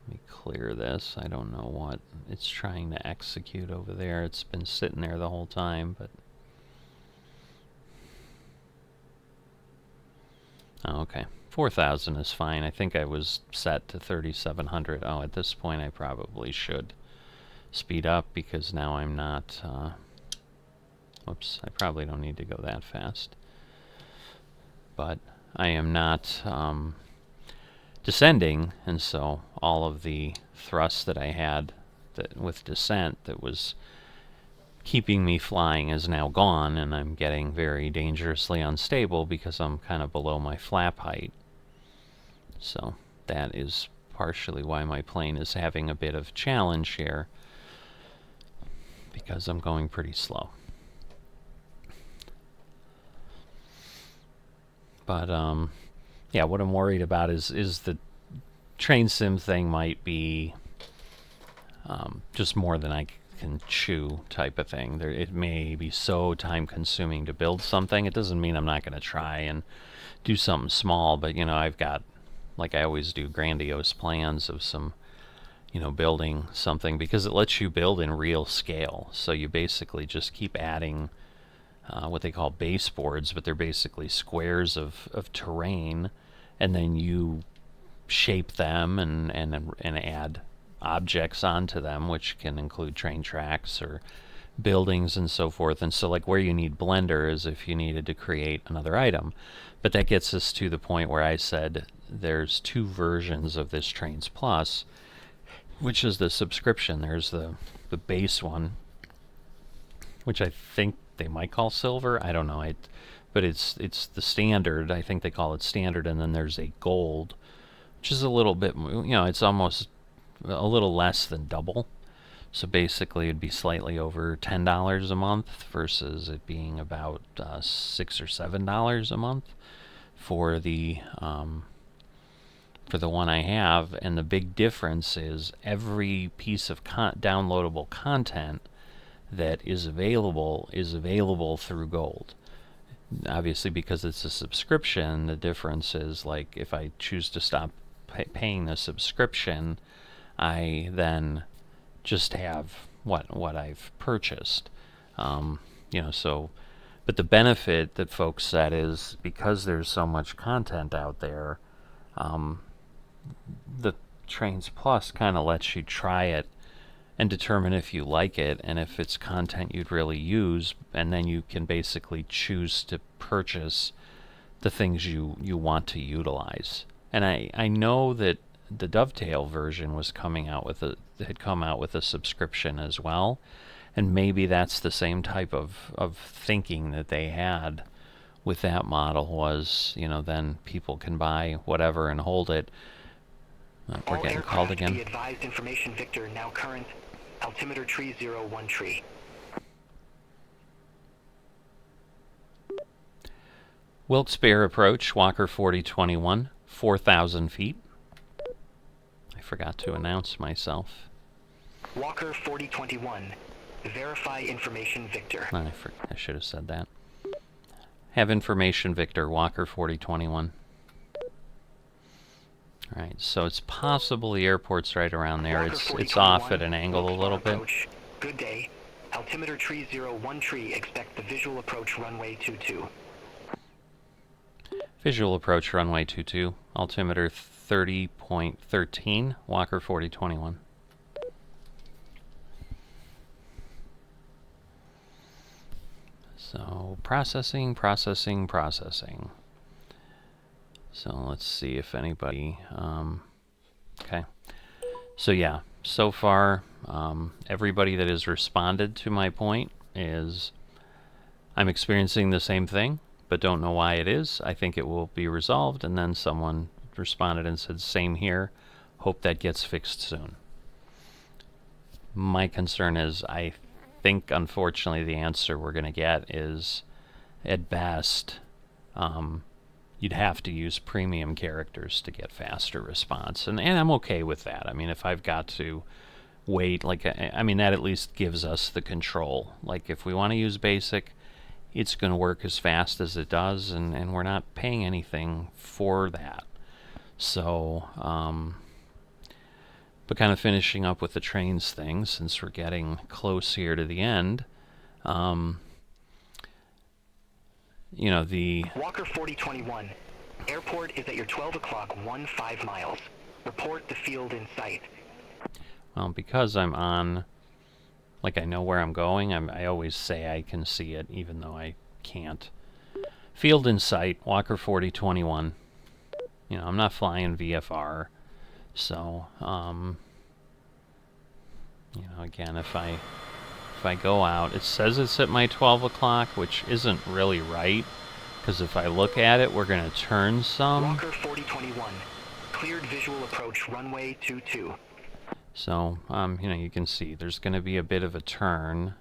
Let me clear this. I don't know what it's trying to execute over there. It's been sitting there the whole time, but oh, okay. 4,000 is fine. I think I was set to 3,700. Oh, at this point I probably should speed up, because now I'm not... whoops, I probably don't need to go that fast. But I am not descending, and so all of the thrust that I had with descent that was keeping me flying is now gone, and I'm getting very dangerously unstable because I'm kind of below my flap height. So that is partially why my plane is having a bit of challenge here, because I'm going pretty slow. But yeah, what I'm worried about is the train sim thing might be just more than I can chew type of thing. It may be so time consuming to build something. It doesn't mean I'm not going to try and do something small, but you know, I've got, like I always do, grandiose plans of some, you know, building something, because it lets you build in real scale. So you basically just keep adding what they call baseboards, but they're basically squares of terrain, and then you shape them and add objects onto them, which can include train tracks or buildings and so forth. And so like where you need Blender is if you needed to create another item. But that gets us to the point where I said there's two versions of this Trains Plus, which is the subscription. There's the base one, which I think they might call silver. I don't know. But it's the standard. I think they call it standard, and then there's a gold, which is a little bit, you know, it's almost a little less than double. So basically it'd be slightly over $10 a month versus it being about $6 or $7 a month for the one I have. And the big difference is every piece of downloadable content that is available through gold. Obviously, because it's a subscription, the difference is, like, if I choose to stop paying the subscription, I then just have what I've purchased. You know, so, but the benefit that folks said is because there's so much content out there, the Trains Plus kind of lets you try it and determine if you like it and if it's content you'd really use, and then you can basically choose to purchase the things you want to utilize. And I know that the Dovetail version was had come out with a subscription as well, and maybe that's the same type of thinking that they had with that model was, you know, then people can buy whatever and hold it. We're getting called again. Be advised, information Victor now current. Altimeter tree 01 tree. Wilkes-Barre approach, Walker 4021, 4,000 feet. I forgot to announce myself. Walker 4021. Verify information Victor. I should have said that. Have information Victor, Walker 4021. Alright, so it's possible the airport's right around there. It's off at an angle a little bit. Good day. Altimeter tree 01 tree, expect the visual approach runway 22. Visual approach runway 22. Altimeter 30.13, Walker 4021. So processing, processing, processing. So let's see if anybody, okay. So yeah, so far, everybody that has responded to my point is, I'm experiencing the same thing, but don't know why it is. I think it will be resolved. And then someone responded and said, same here. Hope that gets fixed soon. My concern is, I think, unfortunately, the answer we're going to get is, at best, you'd have to use premium characters to get faster response. And I'm okay with that. I mean, if I've got to wait, like, I mean, that at least gives us the control. Like, if we want to use basic, it's going to work as fast as it does, and we're not paying anything for that. So, but kind of finishing up with the trains thing, since we're getting close here to the end, you know, the... Walker 4021. Airport is at your 12 o'clock 15 miles. Report the field in sight. Well, because I'm on... Like, I know where I'm going, I always say I can see it, even though I can't. Field in sight, Walker 4021. You know, I'm not flying VFR, so, you know, again, if I go out, it says it's at my 12 o'clock, which isn't really right, because if I look at it, we're going to turn some. Walker 4021. Cleared visual approach runway 22. So, you know, you can see there's going to be a bit of a turn.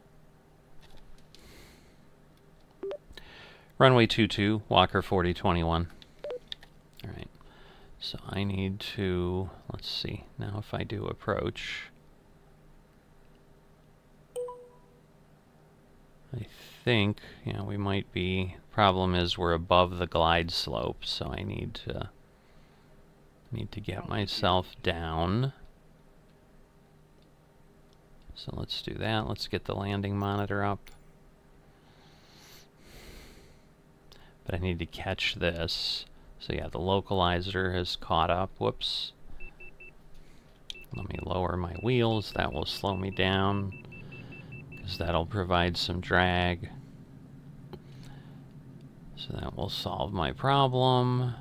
Runway 22, Walker 4021. Alright, so I need to, let's see, now if I do approach, I think, you know, we might be, problem is we're above the glide slope, so I need to get myself down. So let's do that. Let's get the landing monitor up. But I need to catch this. So yeah, the localizer has caught up. Whoops. Let me lower my wheels. That will slow me down, because that'll provide some drag. So that will solve my problem.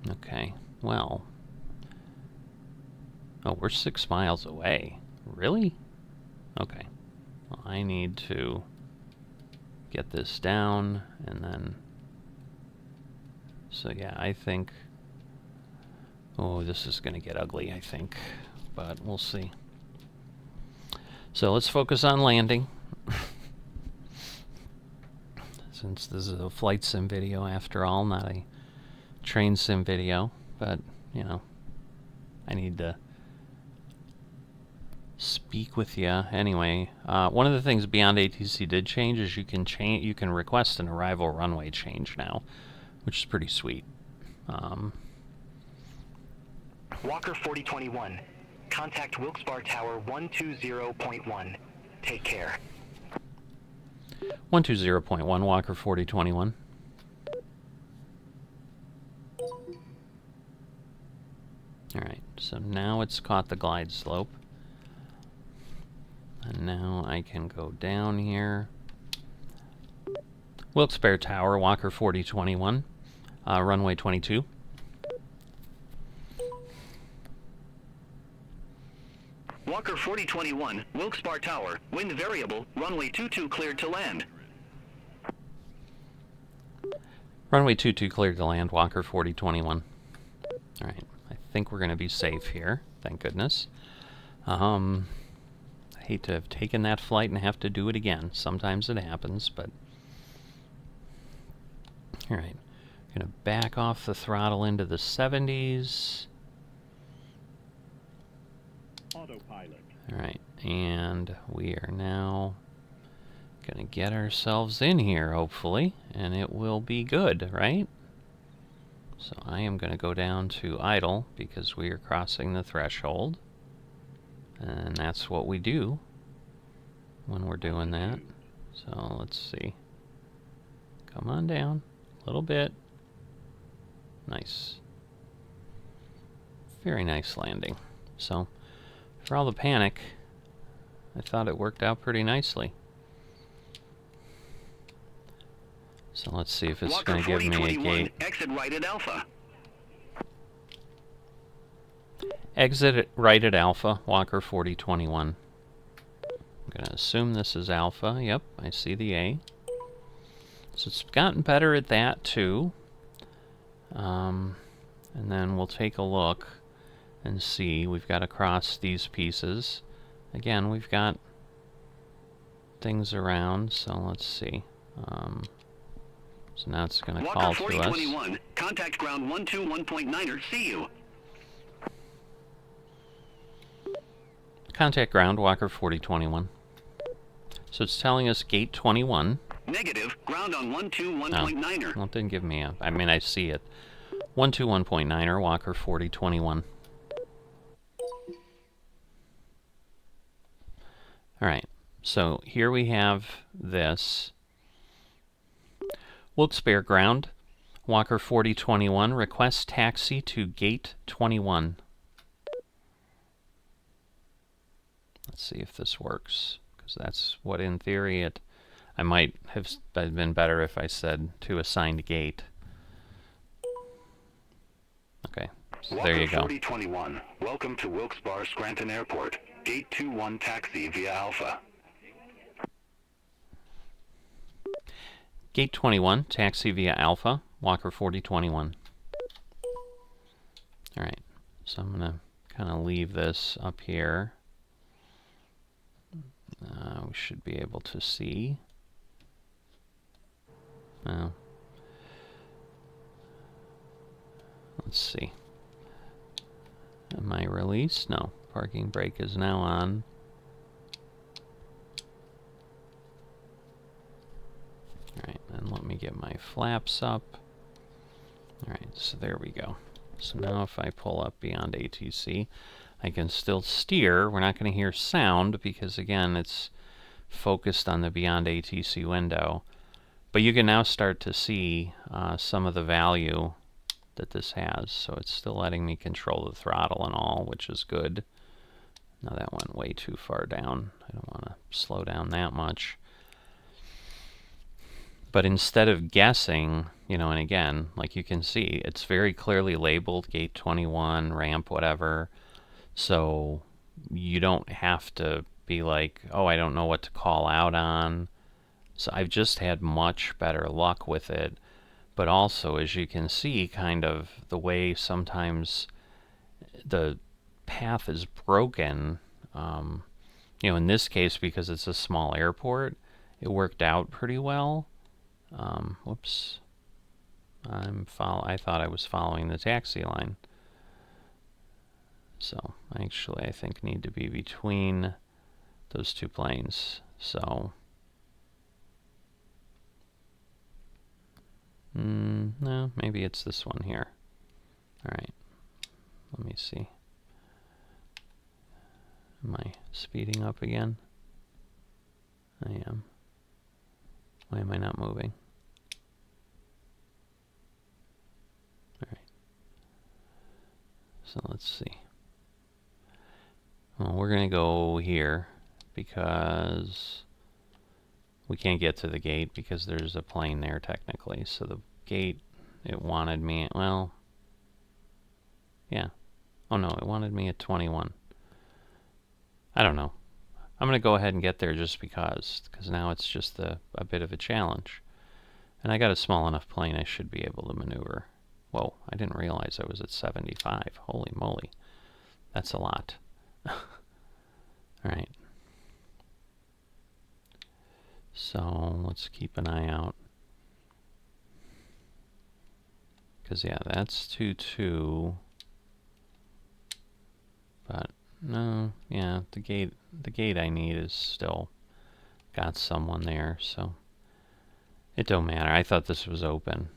Okay, well. Oh, we're 6 miles away. Really? Okay. Well, I need to get this down, and then... So yeah, I think... Oh, this is going to get ugly, I think. But we'll see. So let's focus on landing. Since this is a flight sim video after all, not a train sim video. But, you know, I need to speak with you anyway. One of the things Beyond ATC did change is you can request an arrival runway change now, which is pretty sweet. Walker 4021. Contact Wilkes-Barre Tower 120.1. Take care. 120.1, Walker 4021. Alright, so now it's caught the glide slope. And now I can go down here. Wilkes-Barre Tower, Walker 4021, runway 22. Walker 4021, Wilkes-Barre Tower, wind variable, runway 22 cleared to land. Runway 22 cleared to land, Walker 4021. Alright, I think we're going to be safe here, thank goodness. I hate to have taken that flight and have to do it again. Sometimes it happens, but... Alright, going to back off the throttle into the 70s. Autopilot. Alright, and we are now going to get ourselves in here, hopefully, and it will be good, right? So I am going to go down to idle, because we are crossing the threshold. And that's what we do when we're doing that. So let's see. Come on down a little bit. Nice. Very nice landing. So, for all the panic, I thought it worked out pretty nicely. So let's see if it's Walker going to give me a 4021, gate. exit right at Alpha. Exit right at Alpha, Walker 4021. I'm going to assume this is Alpha. Yep, I see the A. So it's gotten better at that too. And then we'll take a look and see. We've got to cross these pieces. Again, we've got things around, so let's see. So now it's going to call to us. Walker 4021, contact ground 121.9er, see you. Contact ground, Walker 4021. So it's telling us gate 21. Negative, ground on Oh, 121.9er. well, it didn't give me a... I mean, I see it. 121.9er, Walker 4021. Alright, so here we have this. Wilkes-Barre ground, Walker 4021, request taxi to gate 21. Let's see if this works, because that's what, in theory, it... I might have been better if I said to assigned gate. Okay, so there you go. Walker 4021, welcome to Wilkes-Barre Scranton Airport. Gate 21 taxi via Alpha. Gate 21, taxi via Alpha, Walker 4021. Alright, so I'm going to kind of leave this up here. We should be able to see. Well, let's see. Am I released? No. Parking brake is now on. Alright, and let me get my flaps up. Alright, so there we go. So now if I pull up beyond ATC, I can still steer. We're not going to hear sound because, again, it's focused on the beyond ATC window. But you can now start to see some of the value that this has. So it's still letting me control the throttle and all, which is good. Now that went way too far down. I don't want to slow down that much. But instead of guessing, you know, and again, like you can see, it's very clearly labeled gate 21, ramp, whatever. So you don't have to be like, oh, I don't know what to call out on. So I've just had much better luck with it. But also, as you can see, kind of the way sometimes the path is broken. You know, in this case, because it's a small airport, it worked out pretty well. Whoops. I thought I was following the taxi line. So, actually, I think need to be between those two planes. So, no, maybe it's this one here. Alright, let me see. Am I speeding up again? I am. Why am I not moving? Alright. So let's see. Well, we're going to go here because we can't get to the gate because there's a plane there technically. So the gate, it wanted me, well, yeah. Oh no, it wanted me at 21. I don't know. I'm going to go ahead and get there just because now it's just a bit of a challenge. And I got a small enough plane I should be able to maneuver. Whoa, I didn't realize I was at 75. Holy moly. That's a lot. Alright. So, let's keep an eye out. Because, yeah, that's 2-2. But, no, yeah, the gate I need is still got someone there, so it don't matter. I thought this was open.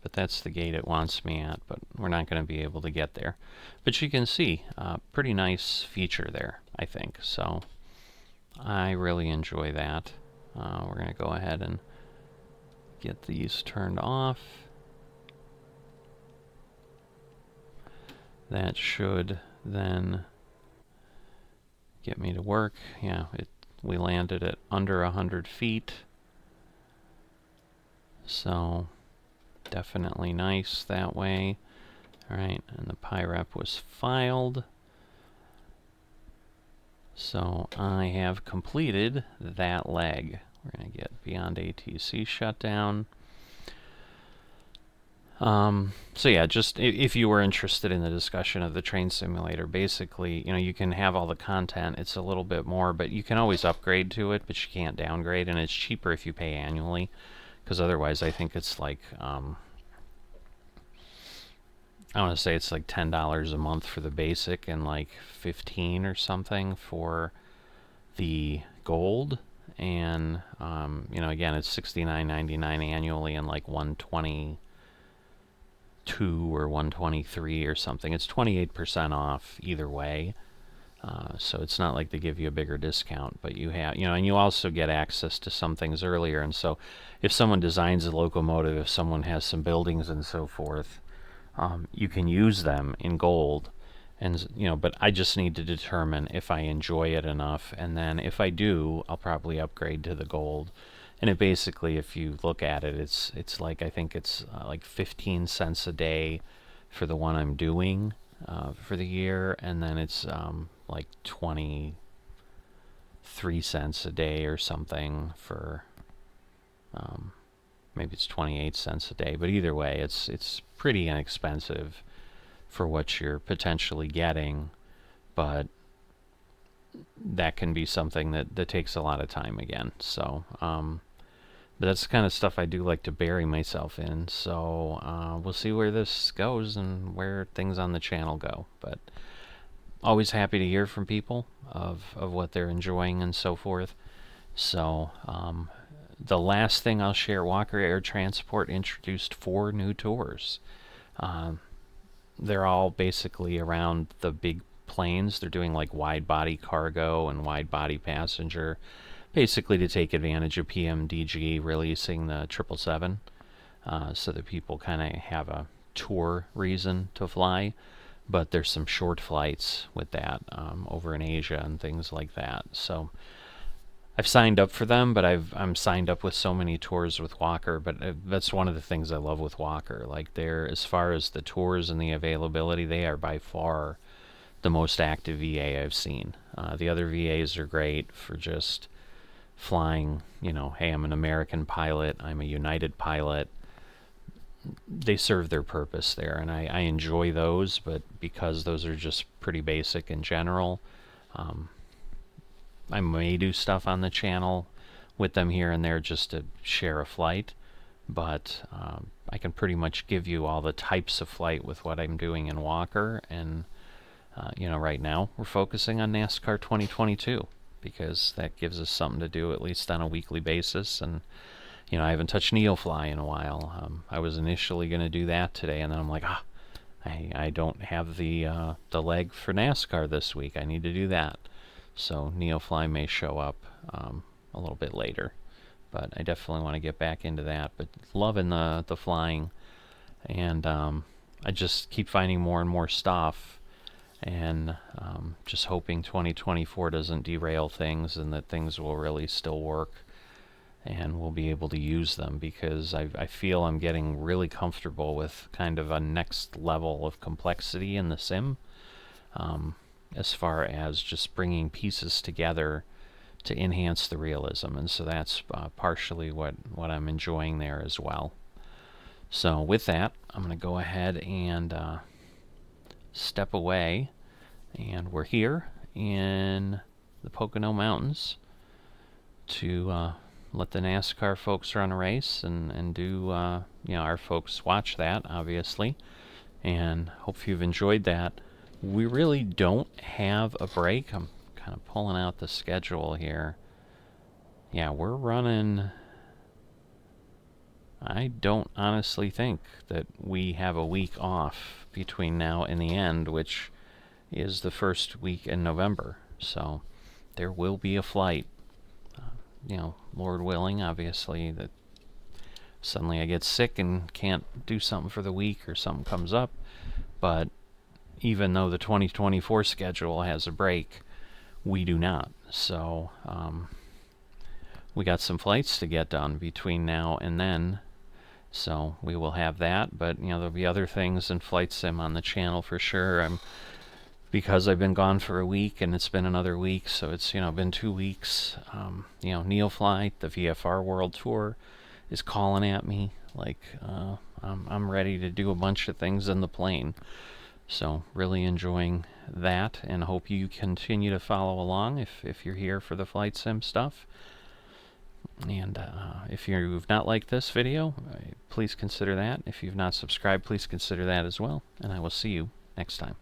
But that's the gate it wants me at, but we're not going to be able to get there. But you can see, pretty nice feature there, I think. So I really enjoy that. We're going to go ahead and get these turned off. That should then get me to work. Yeah, we landed at under 100 feet. So definitely nice that way. Alright, and the PIREP was filed. So I have completed that leg. We're going to get beyond ATC shutdown. So yeah, just if you were interested in the discussion of the train simulator, basically, you can have all the content. It's a little bit more, but you can always upgrade to it, but you can't downgrade, and it's cheaper if you pay annually, because otherwise I think it's like, I want to say it's like $10 a month for the basic and like $15 or something for the gold. And, again, it's $69.99 annually and like $122 or $123 or something. It's 28% off either way. So it's not like they give you a bigger discount, but you have, and you also get access to some things earlier. And so if someone designs a locomotive, if someone has some buildings and so forth, you can use them in gold. And, but I just need to determine if I enjoy it enough. And then if I do, I'll probably upgrade to the gold. And it basically, if you look at it, it's like, I think it's like 15 cents a day for the one I'm doing for the year, and then it's like 23 cents a day or something for, maybe it's 28 cents a day, but either way, it's pretty inexpensive for what you're potentially getting, but that can be something that takes a lot of time again. So, but that's the kind of stuff I do like to bury myself in. So we'll see where this goes and where things on the channel go. But always happy to hear from people of what they're enjoying and so forth. So the last thing I'll share, Walker Air Transport introduced 4 new tours. They're all basically around the big planes. They're doing like wide body cargo and wide body passenger, basically to take advantage of PMDG releasing the 777, so that people kind of have a tour reason to fly. But there's some short flights with that over in Asia and things like that. So I've signed up for them, but I'm signed up with so many tours with Walker. But that's one of the things I love with Walker. Like, they're, as far as the tours and the availability, they are by far the most active VA I've seen. The other VAs are great for just flying, hey, I'm an American pilot, I'm a United pilot. They serve their purpose there, and I enjoy those, but because those are just pretty basic in general, I may do stuff on the channel with them here and there just to share a flight, but I can pretty much give you all the types of flight with what I'm doing in Walker. And right now we're focusing on NASCAR 2022 because that gives us something to do at least on a weekly basis. And I haven't touched Neofly in a while. I was initially going to do that today, and then I'm like, I don't have the leg for NASCAR this week. I need to do that. So Neofly may show up a little bit later, but I definitely want to get back into that. But loving the flying, and I just keep finding more and more stuff, and just hoping 2024 doesn't derail things and that things will really still work and we'll be able to use them, because I feel I'm getting really comfortable with kind of a next level of complexity in the sim, as far as just bringing pieces together to enhance the realism. And so that's partially what I'm enjoying there as well. So with that, I'm going to go ahead and step away, and we're here in the Pocono Mountains to let the NASCAR folks run a race and do, our folks watch that, obviously, and hope you've enjoyed that. We really don't have a break. I'm kind of pulling out the schedule here. Yeah, we're running... I don't honestly think that we have a week off between now and the end, which is the first week in November. So there will be a flight. Lord willing, obviously, that suddenly I get sick and can't do something for the week or something comes up. But even though the 2024 schedule has a break, we do not. So we got some flights to get done between now and then. So we will have that, but you know, there'll be other things in flight sim on the channel for sure. Because I've been gone for a week and it's been another week, so it's, you know, been 2 weeks. You know, Neoflight, the VFR World Tour, is calling at me. Like, I'm ready to do a bunch of things in the plane. So really enjoying that, and hope you continue to follow along if you're here for the flight sim stuff. And if you've not liked this video, please consider that. If you've not subscribed, please consider that as well. And I will see you next time.